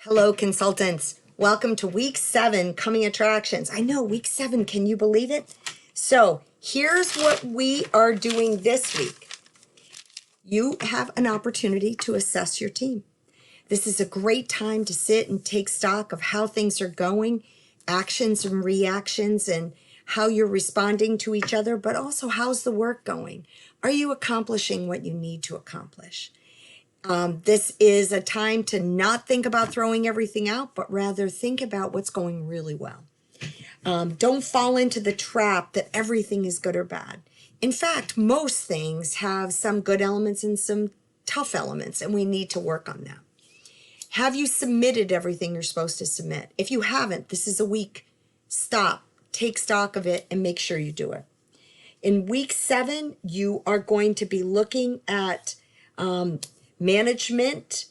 Hello, consultants. Welcome to week 7, Coming Attractions. I know, week 7, can you believe it? So here's what we are doing this week. You have an opportunity to assess your team. This is a great time to sit and take stock of how things are going, actions and reactions, and how you're responding to each other, but also how's the work going? Are you accomplishing what you need to accomplish? This is a time to not think about throwing everything out, but rather think about what's going really well. Don't fall into the trap that everything is good or bad. In fact, most things have some good elements and some tough elements, and we need to work on that. Have you submitted everything you're supposed to submit? If you haven't, this is a week. Stop, take stock of it, and make sure you do it. In week 7, you are going to be looking at management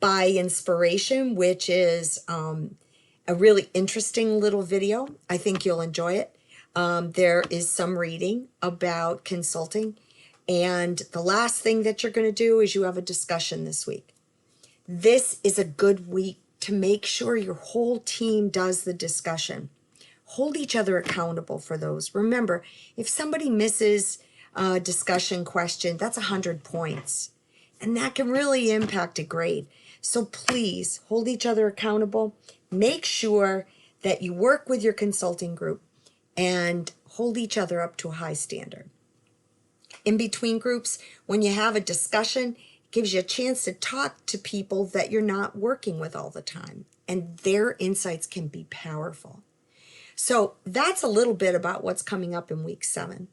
by inspiration, which is a really interesting little video. I think you'll enjoy it. There is some reading about consulting. And the last thing that you're going to do is you have a discussion this week. This is a good week to make sure your whole team does the discussion. Hold each other accountable for those. Remember, if somebody misses a discussion question, that's 100 points. And that can really impact a grade. So please hold each other accountable. Make sure that you work with your consulting group and hold each other up to a high standard. In between groups, when you have a discussion, it gives you a chance to talk to people that you're not working with all the time. And their insights can be powerful. So that's a little bit about what's coming up in week 7.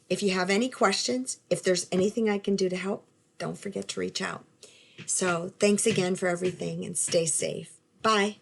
If you have any questions, if there's anything I can do to help, don't forget to reach out. So thanks again for everything and stay safe. Bye.